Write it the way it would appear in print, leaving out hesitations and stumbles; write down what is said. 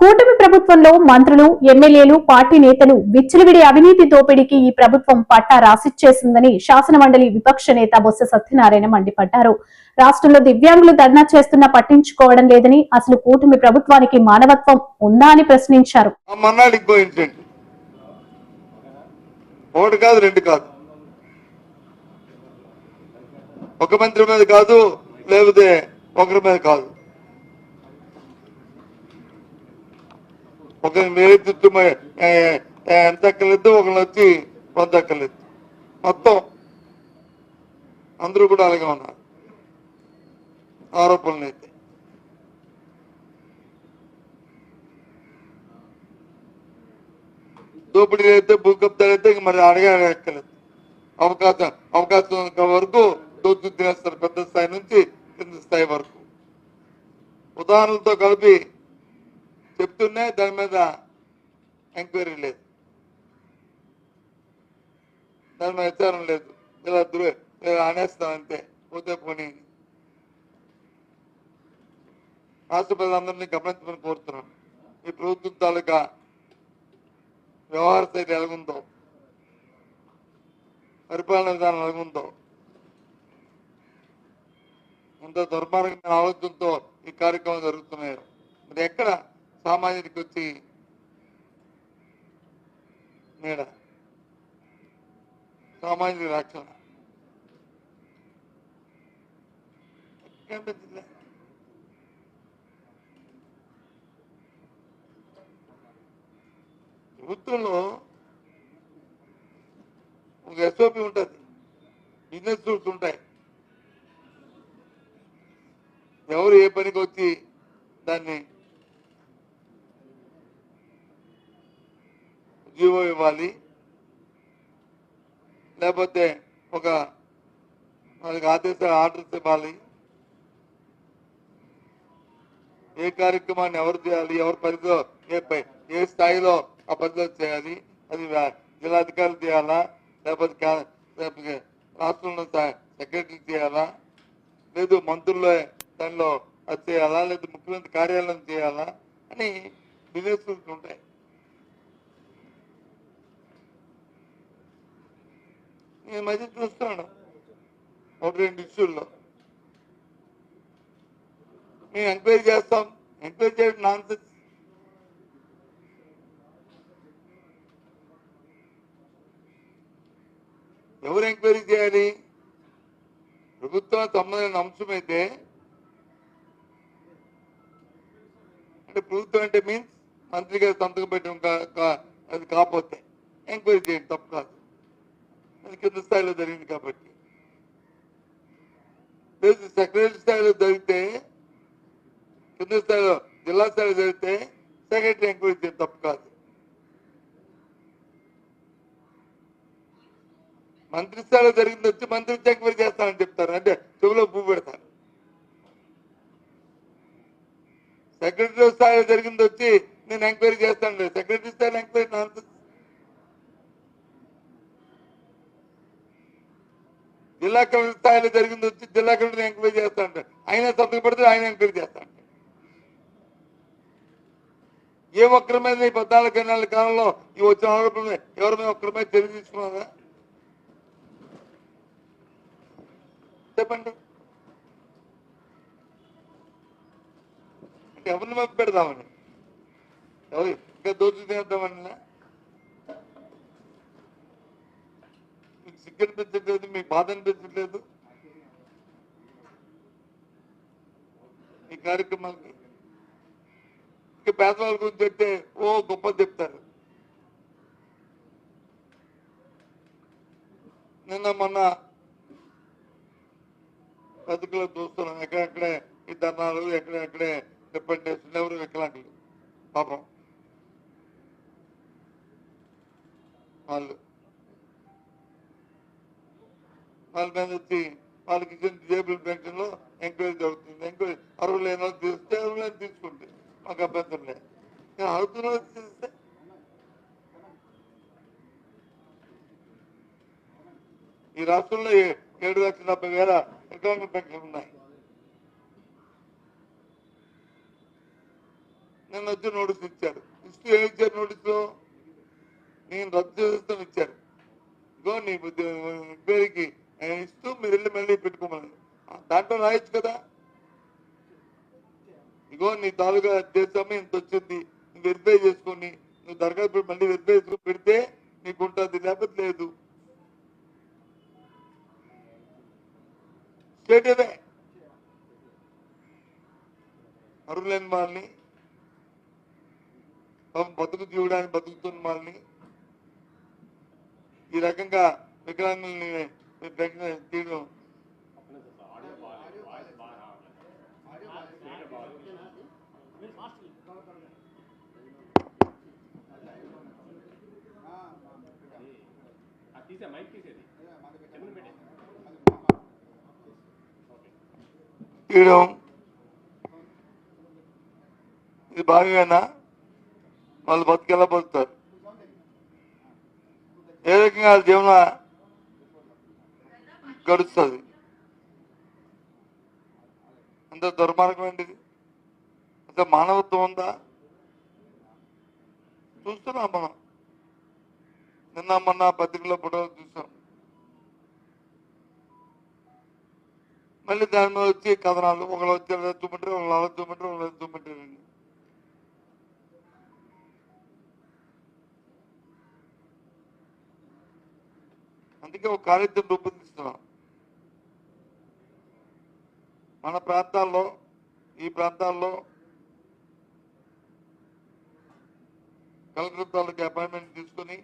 కూటమి ప్రభుత్వంలో మంత్రులు, ఎమ్మెల్యేలు, పార్టీ నేతలు విచ్చలవిడి అవినీతి దోపిడీకి ఈ ప్రభుత్వం పట్టా రాసిచ్చేసిందని శాసనమండలి విపక్ష నేత బొత్స సత్యనారాయణ మండిపడ్డారు. రాష్ట్రంలో దివ్యాంగులు ధర్నా చేస్తున్నా పట్టించుకోవడం లేదని, అసలు కూటమి ప్రభుత్వానికి మానవత్వం ఉందా అని ప్రశ్నించారు. ఒక మంత్రి మీద కాదు, లేకపోతే ఒకరి మీద కాదు, ఒక మేరెత్తి ఎంత అక్కర్లేదు, ఒకళ్ళు వచ్చి కొంత అక్కర్లేదు, మొత్తం అందరూ కూడా అలాగే ఉన్నారు. ఆరోపణలు అయితే దోపిడీ అయితే భూకబ్దాలు అయితే మరి అడగక్కర్లేదు. అవకాశం వరకు దోచుకు తినేస్తారు, పెద్ద స్థాయి నుంచి కింద స్థాయి వరకు. ఉదాహరణలతో కలిపి చెప్తున్నా దాని మీద ఎంక్వైరీ లేదు, దాని మీద విచారణ లేదు. ఇలా అనేస్తాం అంతే, పోతే పోనీ. రాష్ట్ర ప్రజలందరినీ గమనించమని కోరుతున్నాను. ఈ ప్రభుత్వం తాలూకా వ్యవహార శైలి ఎలాగుందో, పరిపాలన విధానం ఎలాగుందో, అంత దుర్మార్గమైన ఆలోచనతో ఈ కార్యక్రమం జరుగుతున్నాయి. మరి ఎక్కడ సామాన్యుడికి వచ్చి నీడ, సామాన్యుడి రక్షణ కనిపించింది. ప్రభుత్వంలో ఒక ఎస్ఓపి ఉంటుంది, బిజినెస్ రూల్స్ ఉంటాయి. ఎవరు ఏ పనికి వచ్చి దాన్ని జీవో ఇవ్వాలి, లేకపోతే ఒక వాళ్ళకి ఆర్డర్స్ ఇవ్వాలి, ఏ కార్యక్రమాన్ని ఎవరు చేయాలి, ఎవరి పరిధిలో ఏ స్థాయిలో ఆ పరిధిలో చేయాలి, అది జిల్లాధికారులు చేయాలా, లేకపోతే రాష్ట్రంలో సెక్రటరీ చేయాలా, లేదు మంత్రుల్లో దానిలో అది చేయాలా, లేదు ముఖ్యమంత్రి కార్యాలయం చేయాలా అని బిజినెస్ రూల్స్ ఉంటాయి. నేను మధ్య చూస్తున్నాను ఒక 2 ఇష్యూల్లో మేము ఎంక్వైరీ చేస్తాం. ఎంక్వైరీ చేయడం నాన్సెన్స్. ఎవరు ఎంక్వైరీ చేయాలి? ప్రభుత్వం సంబంధించిన అంశం అయితే, అంటే ప్రభుత్వం అంటే మీన్స్ మంత్రి గారు సంతకం పెట్టడం అది కాకపోతే ఎంక్వైరీ చేయండి, తప్పు కాదు. అది కింద స్థాయిలో జరిగింది కాబట్టి. లేదు సెక్రటరీ స్థాయిలో జరిగితే, కింద స్థాయిలో జిల్లా స్థాయిలో జరిగితే సెక్రటరీ ఎంక్వైరీ చేయడం తప్పు కాదు. మంత్రి స్థాయిలో జరిగింది వచ్చి మంత్రి ఎంక్వైరీ చేస్తానని చెప్తారు, అంటే చెవులో పువ్వు పెడతారు. సెక్రటరీ స్థాయిలో జరిగింది వచ్చి నేను ఎంక్వైరీ చేస్తాను లేదు. సెక్రటరీ స్థాయిలో ఎంక్వైరీ నాన్సెన్స్. జిల్లా కలెక్టర్ స్థాయిలో జరిగింది వచ్చి జిల్లా కలెక్టర్ ఎంక్వైరీ చేస్తానంటే ఆయన సంతకం పెడితే ఆయన ఎంక్వైరీ చేస్తానంటే ఏ ఒక్కరి మీద ఈ 14 నెలల కాలంలో ఈ వచ్చిన ఆరోపణలు ఎవరి మీద ఒక్కరి మీద చర్య తీసుకున్నారా చెప్పండి. అంటే ఎవరిని మధ్య పెడదామని, ఎవరు ఇంకా దోచు తినేద్దామని మీకు సిగ్గు అనిపించట్లేదు, మీకు బాధ అనిపించట్లేదు ఈ కార్యక్రమాలకి. ఇంకా పేదవాళ్ళ గురించి చెప్తే గొప్ప చెప్తారు. నిన్న మొన్న బతుకులో చూస్తున్నాం, ఎక్కడెక్కడే ఈ ధర్నాలు, ఎక్కడెక్కడే రిప్రజెంటేషన్, ఎవరు వికలాంగులు పాపం వాళ్ళ మీద వచ్చి వాళ్ళకి ఇచ్చిన డిజేబుల్ పెన్షన్ లో ఎంక్వైరీ జరుగుతుంది. ఎంక్వైరీ అర్హులు లేని వాళ్ళు తీస్తే అర్హులు తీసుకుంటే మాకు అభ్యంతరం లేదు. అర్హులు తీస్తే ఈ రాష్ట్రంలో 7,70,000 వికలాంగుల పెన్షన్లు ఉన్నాయి. నిన్న వచ్చి నోటీస్ ఇచ్చారు. ఇస్తూ ఏమి ఇచ్చారు నోటీసులో? నేను రద్దు చేస్తాం ఇచ్చారు. ఇగో నీ పేరుకి ఇస్తూ మీరు వెళ్ళి మళ్ళీ పెట్టుకోమని దాంట్లో రాయొచ్చు కదా. ఇగో నీ తాలూకా చేస్తామే ఇంత వచ్చింది, నువ్వు వెరిఫై చేసుకొని నువ్వు దరఖాస్తు మళ్ళీ వెరిఫై చేసుకుని పెడితే నీకు ఉంటుంది, లేకపోతే లేదు. స్టేటేనే అరువులేని వాళ్ళని, బతుకు తీయడానికి బతుకుతున్న వాళ్ళని ఈ రకంగా వికలాంగుల్ని తీయడం తీయడం ఇది భాగంగానా వాళ్ళు బతికేలా బతుకుతారు. ఏ రకంగా జీవన గడుస్తుంది. అంత దుర్మార్గం ఏంటిది? అంత మానవత్వం ఉందా? చూస్తున్నాం మనం. నిన్న మొన్న పత్రికలో ఫోటోలు చూసాం. మళ్ళీ దాని మీద వచ్చి కథనాలు, ఒకళ్ళు వచ్చి చూపెట్టారు, ఒకళ్ళు అలా చూపెట్టారు, ఒకళ్ళు చూపెట్టారండి. అందుకే ఒక కార్యక్రమం రూపొందిస్తున్నాం. మన ప్రాంతాల్లో, ఈ ప్రాంతాల్లో కలెక్టర్ తాలూకు అపాయింట్మెంట్ తీసుకొని